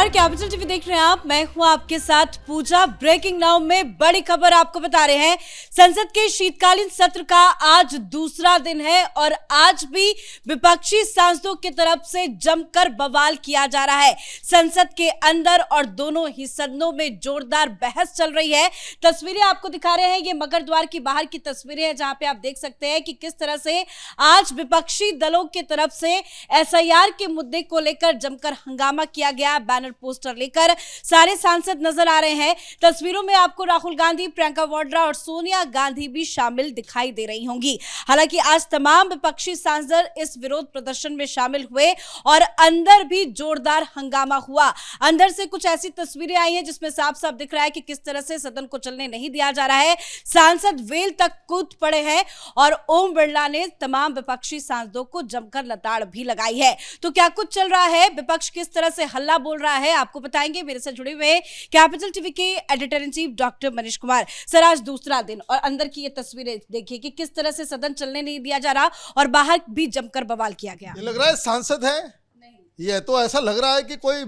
नमस्कार, capital TV देख रहे हैं आप। मैं हूं आपके साथ पूजा। ब्रेकिंग नाउ में बड़ी खबर आपको बता रहे हैं। संसद के शीतकालीन सत्र का आज दूसरा दिन है और आज भी विपक्षी सांसदों की तरफ से जमकर बवाल किया जा रहा है। संसद के अंदर और दोनों ही सदनों में जोरदार बहस चल रही है। तस्वीरें आपको दिखा रहे हैं, ये मगर द्वार की बाहर की तस्वीरें हैं, जहां पे आप देख सकते हैं कि किस तरह से आज विपक्षी दलों की तरफ से एसआईआर के मुद्दे को लेकर जमकर हंगामा किया गया। बैनर पोस्टर लेकर सारे सांसद नजर आ रहे हैं। तस्वीरों में आपको राहुल गांधी, प्रियंका वाड्रा और सोनिया गांधी भी शामिल दिखाई दे रही होंगी। हालांकि आज तमाम विपक्षी सांसद इस विरोध प्रदर्शन में शामिल हुए और अंदर भी जोरदार हंगामा हुआ। अंदर से कुछ ऐसी तस्वीरें आई हैं जिसमें साफ साफ दिख रहा है कि किस तरह से सदन को चलने नहीं दिया जा रहा है। सांसद वेल तक कूद पड़े हैं और ओम बिरला ने तमाम विपक्षी सांसदों को जमकर लताड़ भी लगाई है। तो क्या कुछ चल रहा है, विपक्ष किस तरह से हल्ला बोल रहा है, आपको बताएंगे। मेरे से जुड़े हुए कैपिटल टीवी के editor in chief doctor Manish Kumar. Sir, आज दूसरा दिन और अंदर की ये तस्वीरें देखिए कि किस तरह से सदन चलने नहीं दिया जा रहा और बाहर भी जमकर बवाल किया गया। ये लग रहा है सांसद है नहीं। ये तो ऐसा लग रहा है कि कोई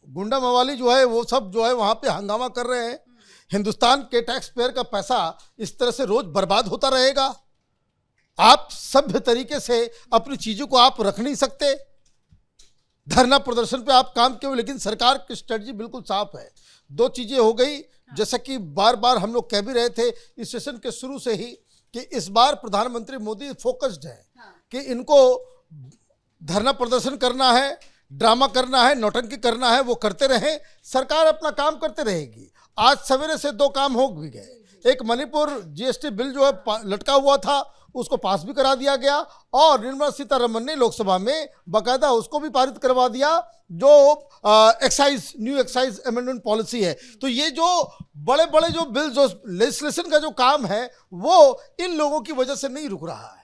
गुंडा मवाली जो है वो सब जो है वहां पे हंगामा कर रहे हैं। हिंदुस्तान के टैक्स पेयर का पैसा इस तरह से रोज बर्बाद होता रहेगा। आप सभ्य तरीके से अपनी चीजों को आप रख नहीं सकते। धरना प्रदर्शन पे आप काम किए, लेकिन सरकार की स्ट्रेटजी बिल्कुल साफ है। दो चीजें हो गई, जैसा कि बार बार हम लोग कह भी रहे थे इस सेशन के शुरू से ही कि इस बार प्रधानमंत्री मोदी फोकस्ड है कि इनको धरना प्रदर्शन करना है, ड्रामा करना है, नौटंकी करना है, वो करते रहें, सरकार अपना काम करते रहेगी। आज सवेरे से दो काम हो भी गए। एक मणिपुर जीएसटी बिल जो है लटका हुआ था उसको पास भी करा दिया गया और निर्मला सीतारमण ने लोकसभा में बाकायदा उसको भी पारित करवा दिया, जो excise new excise amendment policy है। तो ये जो बड़े बड़े जो बिल, जो लेजिस्लेशन का जो काम है वो इन लोगों की वजह से नहीं रुक रहा है।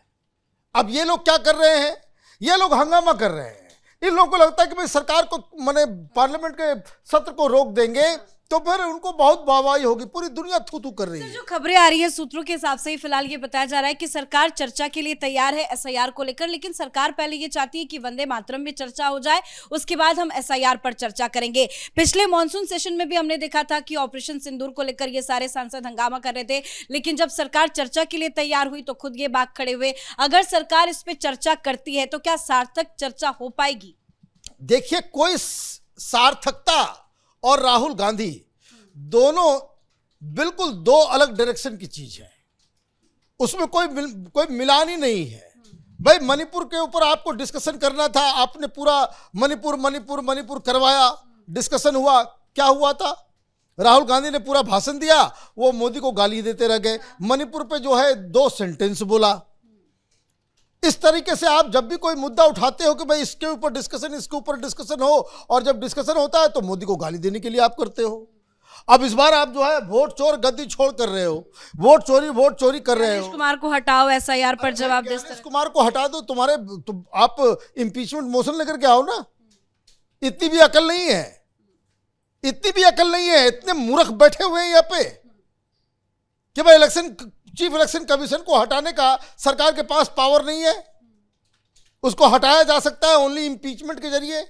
अब ये लोग क्या कर रहे हैं, ये लोग हंगामा कर रहे हैं। इन लोगों को लगता है कि भाई सरकार को माने पार्लियामेंट के सत्र को रोक देंगे तो फिर उनको बहुत वाहवाही होगी। पूरी दुनिया थू थू कर रही है। जो खबरें आ रही हैं सूत्रों के हिसाब से ही फिलहाल ये बताया जा रहा है कि सरकार चर्चा के लिए तैयार है एसआईआर को लेकर, लेकिन सरकार पहले ये चाहती है कि वंदे मातरम में चर्चा हो जाए, उसके बाद हम एसआईआर पर चर्चा करेंगे। पिछले मॉनसून सेशन में भी हमने देखा था कि ऑपरेशन सिंदूर को लेकर ये सारे सांसद हंगामा कर रहे थे, लेकिन जब सरकार चर्चा के लिए तैयार हुई तो खुद ये बात खड़े हुए। अगर सरकार इस पर चर्चा करती है तो क्या सार्थक चर्चा हो पाएगी? देखिए, कोई सार्थकता और राहुल गांधी दोनों बिल्कुल दो अलग डायरेक्शन की चीज है, उसमें कोई मिलान ही नहीं है। भाई मणिपुर के ऊपर आपको डिस्कशन करना था, आपने पूरा मणिपुर करवाया, डिस्कशन हुआ, क्या हुआ था? राहुल गांधी ने पूरा भाषण दिया, वो मोदी को गाली देते रह गए। मणिपुर पे जो है 2 सेंटेंस बोला। इस तरीके से आप जब भी कोई मुद्दा उठाते हो कि भाई इसके ऊपर डिस्कशन हो, और जब डिस्कशन होता है तो मोदी को गाली देने के लिए आप करते हो। अब इस बार आप जो है वोट चोर गद्दी छोड़ कर रहे हो, वोट चोरी कर रहे हो। गणेश कुमार को हटाओ, एसआईआर पर जवाब दे। गणेश कुमार को हटा दो, आप इंपीचमेंट मोशन लेकर के आओ ना। इतनी भी अकल नहीं है, इतने मूर्ख बैठे हुए हैं यहाँ पे कि भाई चीफ इलेक्शन कमीशन को हटाने का सरकार के पास पावर नहीं है। उसको हटाया जा सकता है ओनली इंपीचमेंट के जरिए।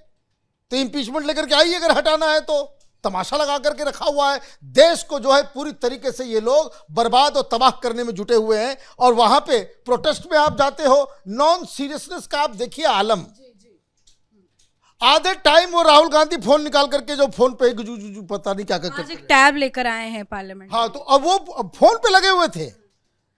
तो इंपीचमेंट लेकर के आइए अगर हटाना है तो। तमाशा लगा करके रखा हुआ है। देश को जो है पूरी तरीके से ये लोग बर्बाद और तबाह करने में जुटे हुए हैं, और वहां पे प्रोटेस्ट में आप जाते हो, नॉन सीरियसनेस का आप देखिए आलम। आधे टाइम वो राहुल गांधी फोन निकाल करके जो फोन पे पता नहीं क्या करते, एक टैब लेकर आए हैं पार्लियामेंट। हाँ, तो अब वो फोन पे लगे हुए थे।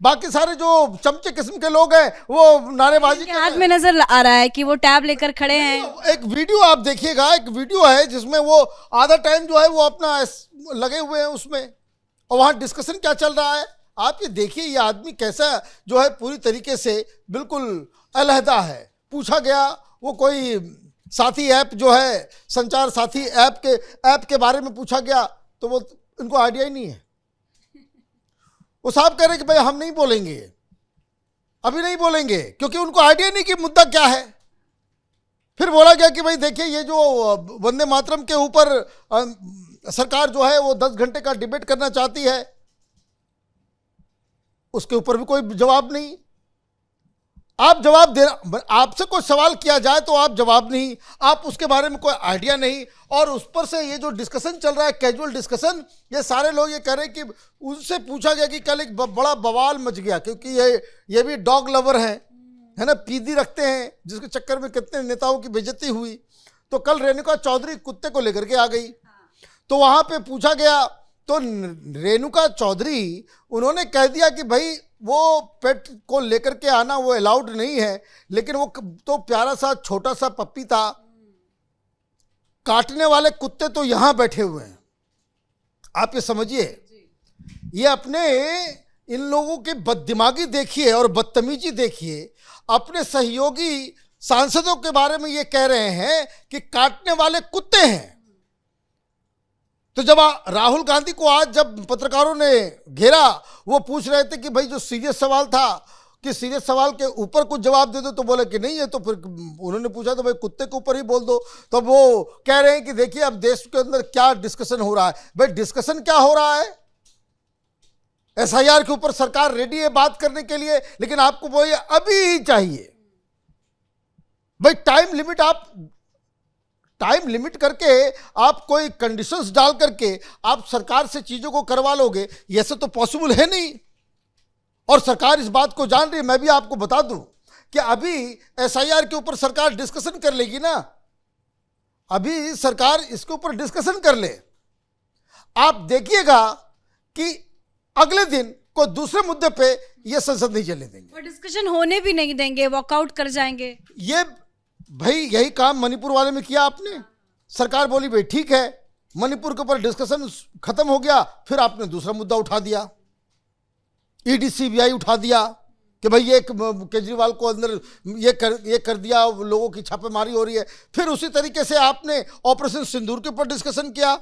बाकी सारे जो चमचे किस्म के लोग हैं वो नारेबाजी के हाथ में नजर आ रहा है कि वो टैब लेकर खड़े हैं। एक वीडियो आप देखिएगा, एक वीडियो है जिसमें वो आधा टाइम जो है वो अपना लगे हुए हैं उसमें, और वहां डिस्कशन क्या चल रहा है आप ये देखिए। ये आदमी कैसा जो है पूरी तरीके से बिल्कुल अलहदा है। पूछा गया, वो कोई साथी ऐप जो है, संचार साथी ऐप के बारे में पूछा गया तो वो इनको आइडिया ही नहीं है। वो साहब कह रहे हैं कि भाई हम नहीं बोलेंगे, अभी नहीं बोलेंगे, क्योंकि उनको आइडिया नहीं कि मुद्दा क्या है। फिर बोला गया कि भाई देखिए ये जो वंदे मातरम के ऊपर सरकार जो है वो 10 घंटे का डिबेट करना चाहती है, उसके ऊपर भी कोई जवाब नहीं। आप जवाब देना, आपसे कोई सवाल किया जाए तो आप जवाब नहीं, आप उसके बारे में कोई आइडिया नहीं। और उस पर से ये जो डिस्कशन चल रहा है, कैजुअल डिस्कशन, ये सारे लोग ये कह रहे हैं कि उनसे पूछा गया कि कल एक बड़ा बवाल मच गया, क्योंकि ये भी डॉग लवर हैं, है ना, पीदी रखते हैं, जिसके चक्कर में कितने नेताओं की बेइज्जती हुई। तो कल रेणुका चौधरी कुत्ते को लेकर के आ गई, तो वहां पे पूछा गया तो रेणुका चौधरी उन्होंने कह दिया कि भाई वो पेट को लेकर के आना वो अलाउड नहीं है, लेकिन वो तो प्यारा सा छोटा सा पप्पी था, काटने वाले कुत्ते तो यहां बैठे हुए हैं। आप ये समझिए, ये अपने इन लोगों की बददिमागी देखिए और बदतमीजी देखिए। अपने सहयोगी सांसदों के बारे में ये कह रहे हैं कि काटने वाले कुत्ते हैं। तो जब राहुल गांधी को आज जब पत्रकारों ने घेरा, वो पूछ रहे थे कि भाई जो सीरियस सवाल था, कि सीरियस सवाल के ऊपर कुछ जवाब दे दो, तो बोले कि नहीं है। तो फिर उन्होंने पूछा तो भाई कुत्ते के ऊपर ही बोल दो। तो वो कह रहे हैं कि देखिए अब देश के अंदर क्या डिस्कशन हो रहा है। भाई डिस्कशन क्या हो रहा है? एसआईआर के ऊपर सरकार रेडी है बात करने के लिए, लेकिन आपको वो अभी ही चाहिए। भाई टाइम लिमिट करके आप कोई कंडीशंस डाल करके आप सरकार से चीजों को करवा लोगे, ये सब तो पॉसिबल है नहीं। और सरकार इस बात को जान रही है। मैं भी आपको बता दूं कि अभी एसआईआर के ऊपर सरकार डिस्कशन कर लेगी ना, अभी सरकार इसके ऊपर डिस्कशन कर ले, आप देखिएगा कि अगले दिन कोई दूसरे मुद्दे पे ये संसद नहीं चलने देंगे और डिस्कशन होने भी नहीं देंगे, वॉकआउट कर जाएंगे। ये भाई यही काम मणिपुर वाले में किया आपने। सरकार बोली भाई ठीक है, मणिपुर के ऊपर डिस्कशन खत्म हो गया, फिर आपने दूसरा मुद्दा उठा दिया, ईडी सीबीआई उठा दिया कि भाई ये केजरीवाल को अंदर ये कर दिया, लोगों की छापेमारी हो रही है। फिर उसी तरीके से आपने ऑपरेशन सिंदूर के ऊपर डिस्कशन किया,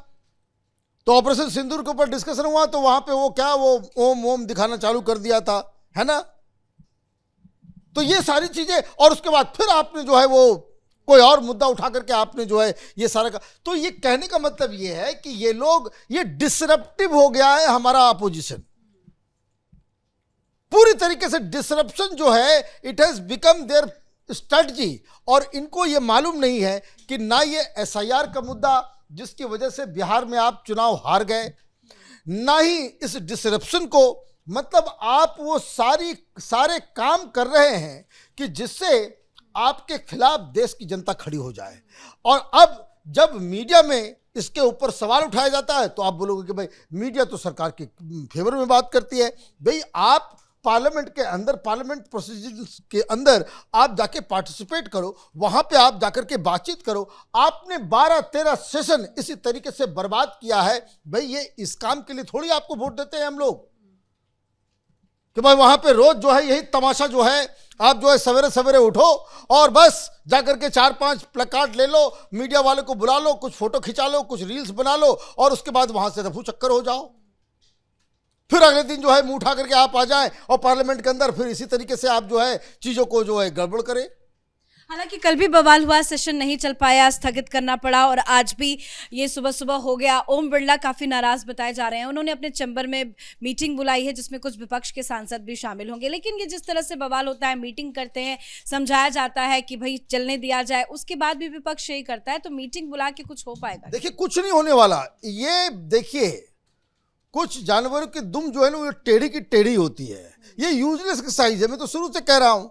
तो ऑपरेशन सिंदूर के ऊपर डिस्कशन हुआ तो वहां पे वो ओम ओम दिखाना चालू कर दिया था, है ना। तो ये सारी चीजें, और उसके बाद फिर आपने जो है वो कोई और मुद्दा उठा करके आपने जो है ये सारा का। तो ये कहने का मतलब ये है कि ये लोग, ये डिसरप्टिव हो गया है हमारा अपोजिशन, पूरी तरीके से डिसरप्शन जो है it has become their strategy. और इनको ये मालूम नहीं है कि ना ये एसआईआर का मुद्दा जिसकी वजह से बिहार में आप चुनाव हार गए, ना ही इस डिसरप्शन को, मतलब आप वो सारे काम कर रहे हैं कि जिससे आपके खिलाफ देश की जनता खड़ी हो जाए। और अब जब मीडिया में इसके ऊपर सवाल उठाया जाता है तो आप बोलोगे कि भाई मीडिया तो सरकार के फेवर में बात करती है। भाई आप पार्लियामेंट के अंदर, पार्लियामेंट प्रोसीजर्स के अंदर आप जाके पार्टिसिपेट करो, वहां पे आप जाकर के बातचीत करो। आपने 12-13 सेशन इसी तरीके से बर्बाद किया है। भाई ये इस काम के लिए थोड़ी आपको वोट देते हैं हम लोग कि भाई वहां पे रोज जो है यही तमाशा जो है, आप जो है सवेरे सवेरे उठो और बस जाकर के 4-5 प्लकार्ड ले लो, मीडिया वाले को बुला लो, कुछ फोटो खिंचा लो, कुछ रील्स बना लो और उसके बाद वहां से रफू चक्कर हो जाओ। फिर अगले दिन जो है मुंह उठा करके आप आ जाएं और पार्लियामेंट के अंदर फिर इसी तरीके से आप जो है चीजों को जो है गड़बड़ करें। हालांकि कल भी बवाल हुआ, सेशन नहीं चल पाया, स्थगित करना पड़ा और आज भी ये सुबह सुबह हो गया। ओम बिरला काफी नाराज बताए जा रहे हैं। उन्होंने अपने चैम्बर में मीटिंग बुलाई है जिसमें कुछ विपक्ष के सांसद भी शामिल होंगे, लेकिन ये जिस तरह से बवाल होता है, मीटिंग करते हैं, समझाया जाता है कि भाई चलने दिया जाए, उसके बाद भी विपक्ष यही करता है, तो मीटिंग बुला के कुछ हो पाएगा? देखिए कुछ नहीं होने वाला। ये देखिए कुछ जानवरों की दुम जो है ना वो टेढ़ी की टेढ़ी होती है। ये यूजलेस एक्सरसाइज है। मैं तो शुरू से कह रहा हूं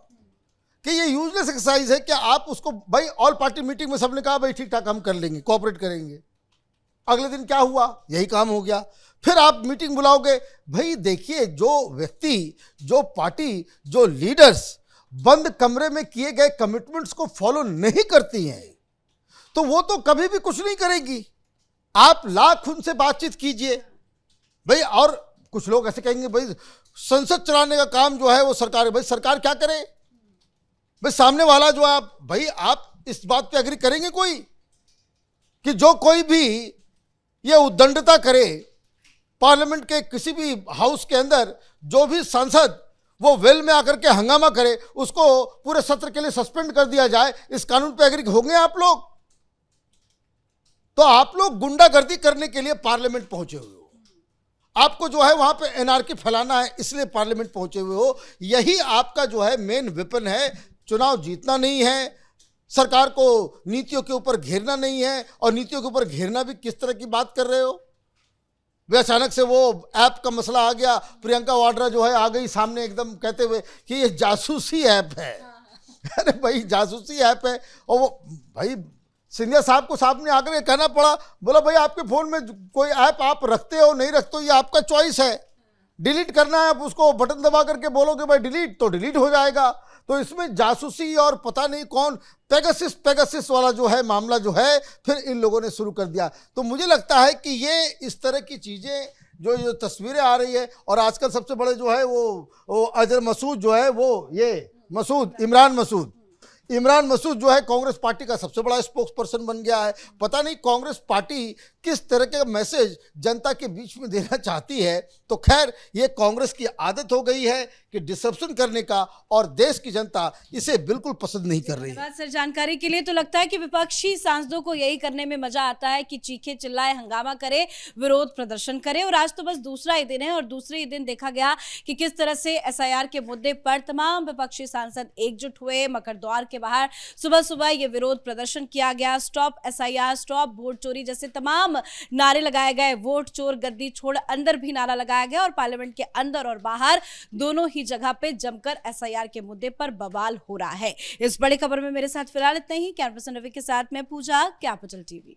कि ये यूजलेस एक्सरसाइज है कि आप उसको, भाई ऑल पार्टी मीटिंग में सबने कहा भाई ठीक ठाक हम कर लेंगे, कोऑपरेट करेंगे। अगले दिन क्या हुआ? यही काम हो गया। फिर आप मीटिंग बुलाओगे। भाई देखिए जो व्यक्ति, जो पार्टी, जो लीडर्स बंद कमरे में किए गए कमिटमेंट्स को फॉलो नहीं करती हैं तो वो तो कभी भी कुछ नहीं करेगी। आप लाख उनसे बातचीत कीजिए भाई। और कुछ लोग ऐसे कहेंगे भाई संसद चलाने का काम जो है वो सरकार है। भाई सरकार क्या करे? भाई सामने वाला जो आप, भाई आप इस बात पे एग्री करेंगे कोई कि जो कोई भी ये उद्दंडता करे पार्लियामेंट के किसी भी हाउस के अंदर, जो भी सांसद वो वेल में आकर के हंगामा करे उसको पूरे सत्र के लिए सस्पेंड कर दिया जाए, इस कानून पे एग्री होंगे आप लोग? तो आप लोग गुंडागर्दी करने के लिए पार्लियामेंट पहुंचे हुए हो। आपको जो है वहां पे एनआरकी फैलाना है, इसलिए पार्लियामेंट पहुंचे हुए हो। यही आपका जो है मेन वेपन है। चुनाव जीतना नहीं है, सरकार को नीतियों के ऊपर घेरना नहीं है। और नीतियों के ऊपर घेरना भी किस तरह की बात कर रहे हो? वे अचानक से वो ऐप का मसला आ गया, प्रियंका वाड्रा जो है आ गई सामने एकदम कहते हुए कि ये जासूसी ऐप है। अरे भाई जासूसी ऐप है। और वो भाई सिंधिया साहब को साहब ने आकर कहना पड़ा, बोला भाई आपके फोन में कोई ऐप आप रखते हो नहीं रखते हो ये आपका चॉइस है, डिलीट करना है आप उसको बटन दबा करके बोलोगे भाई डिलीट तो डिलीट हो जाएगा। तो इसमें जासूसी और पता नहीं कौन पेगासस वाला जो है मामला जो है फिर इन लोगों ने शुरू कर दिया। तो मुझे लगता है कि ये इस तरह की चीज़ें जो तस्वीरें आ रही है, और आजकल सबसे बड़े जो है वो अजहर मसूद जो है वो ये इमरान मसूद जो है कांग्रेस पार्टी का सबसे बड़ा स्पोक्स पर्सन बन गया है। पता नहीं कांग्रेस पार्टी किस तरह के मैसेज जनता के बीच में देना चाहती है। तो खैर ये कांग्रेस की आदत हो गई है कि डिसरप्शन करने का, और देश की जनता इसे बिल्कुल पसंद नहीं कर रही है। धन्यवाद सर जानकारी के लिए। तो लगता है कि विपक्षी सांसदों को यही करने में मजा आता है कि चीखे चिल्लाए, हंगामा करे, विरोध प्रदर्शन करे। और आज तो बस दूसरा ही दिन है, और दूसरे ही दिन देखा गया कि किस तरह से एसआईआर के मुद्दे पर तमाम विपक्षी सांसद एकजुट हुए। मकर द्वार के बाहर सुबह सुबह ये विरोध प्रदर्शन किया गया। स्टॉप एसआईआर, स्टॉप वोट चोरी जैसे तमाम नारे लगाए गए। वोट चोर गद्दी छोड़ अंदर भी नारा लगाया गया, और पार्लियामेंट के अंदर और बाहर दोनों ही जगह पे जमकर एसआईआर के मुद्दे पर बवाल हो रहा है। इस बड़ी खबर में मेरे साथ फिलहाल इतना ही। कैमरा पर्सन रवि के साथ मैं पूजा, कैपिटल टीवी।